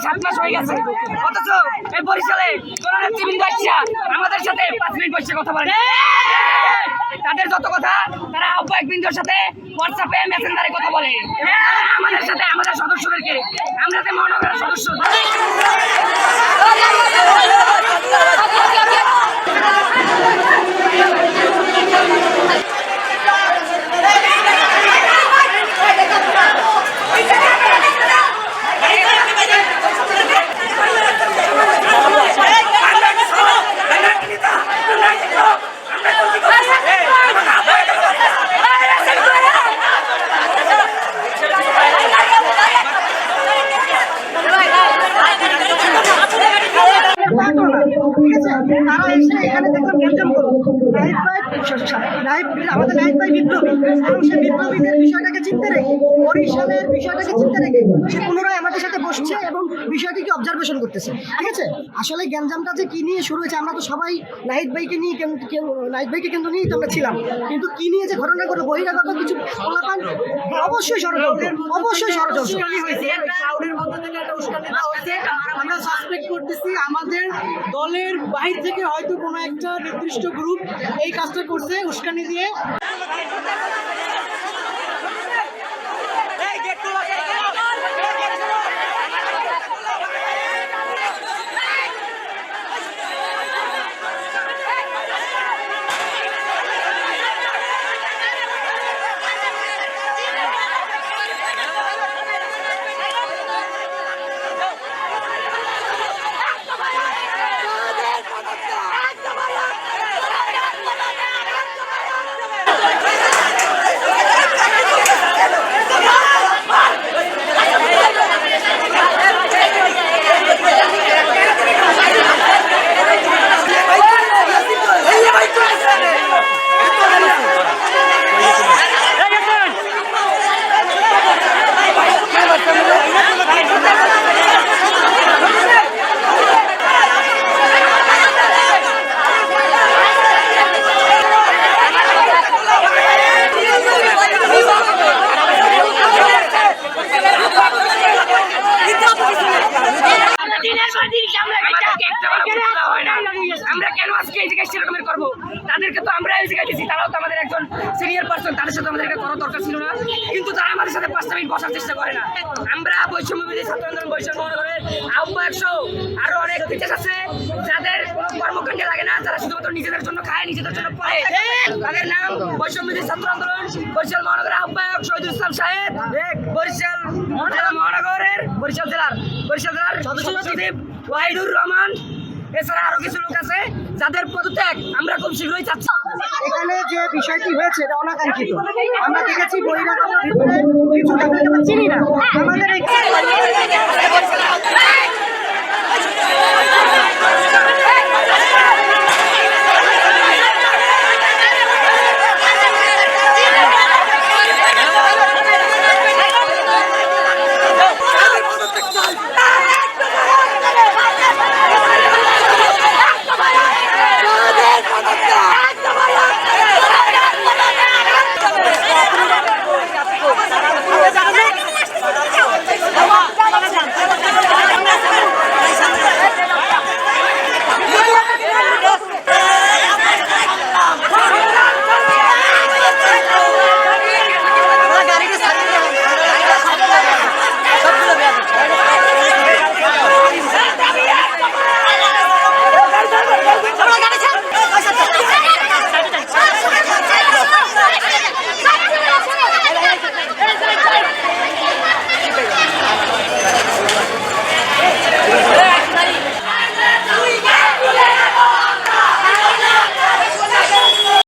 7 মাস হয়ে গেছে, অথচ এই বরিশালে কোনো নেতৃবৃন্দ আইসা আমাদের সাথে 5 মিনিট বসে কথা বলে। তাদের যত কথা তারা আহ্বায়ক বৃন্দর সাথে হোয়াটসঅ্যাপে মেসেঞ্জারে কথা বলে, আমাদের সাথে আমাদের সদস্যদেরকে, আমরা যে মহানগরের সদস্য তারা এসে এখানে দেখলাম গ্যাঞ্জাম করলো। আমাদের নাহিদ ভাই বিপ্লবী, এবং সে বিপ্লবীদের বিষয়টাকে চিন্তা রেখে, বরিশালের বিষয়টাকে চিন্তা রেখে সে পুনরায় আমাদের সাথে বসছে এবং বিষয়টিকে অবজারভেশন করতেছে। ঠিক আছে, আসলে গ্যাঞ্জামটা যে কি নিয়ে শুরু হয়েছে, আমরা তো সবাই নাহিদ ভাইকে নিয়ে কেন্দ্র নিয়েই তো আমরা ছিলাম, কিন্তু কি নিয়ে যে ঘটনা ঘটে বহিরাগত কিছু পোলাপান, অবশ্যই ষড়যন্ত্র, অবশ্যই ষড়যন্ত্র হয়েছে। আমরা সাসপেক্ট করতেছি আমাদের দলের বাহির থেকে হয়তো কোনো একটা নির্দিষ্ট গ্রুপ এই কাজটা করছে উস্কানি দিয়ে। আমরা কেন আজকে এই জায়গায় সেরকমের করবো? তাদেরকে তো আমরা এই জায়গায় দিচ্ছি, তারাও তো আমাদের একজন সিনিয়র পার্সন, তাদের সাথে আমাদেরকে করার দরকার ছিল না, কিন্তু তারা আমাদের সাথে 5 মিনিট বসার চেষ্টা করে না। আমরা বৈষম্যবিরোধী ছাত্র আন্দোলন বরিশাল মহানগরের আহ্বায়ক সহ আরো অনেক টিচার আছে যাদের কোনো কর্মকাণ্ডে লাগে না, যারা শুধুমাত্র নিজেদের জন্য খায়, নিজেদের জন্য পড়ে। তাদের নাম বৈষম্যবিরোধী ছাত্র আন্দোলন বরিশাল মহানগরের আহ্বায়ক শহীদুল ইসলাম সাহেব, বরিশাল মহানগরের বরিশাল জেলার সদস্য সচিব ওয়াহিদুর রহমান, এছাড়া আরো কিছু লোক আছে যাদের পদত্যাগ আমরা খুব শীঘ্রই চাচ্ছি। এখানে যে বিষয়টি হয়েছে এটা অনাকাঙ্ক্ষিত। আমরা দেখেছি বহিরাগতের ভিতরে কিছু লোককে আমরা চিনি না, আমাদের এই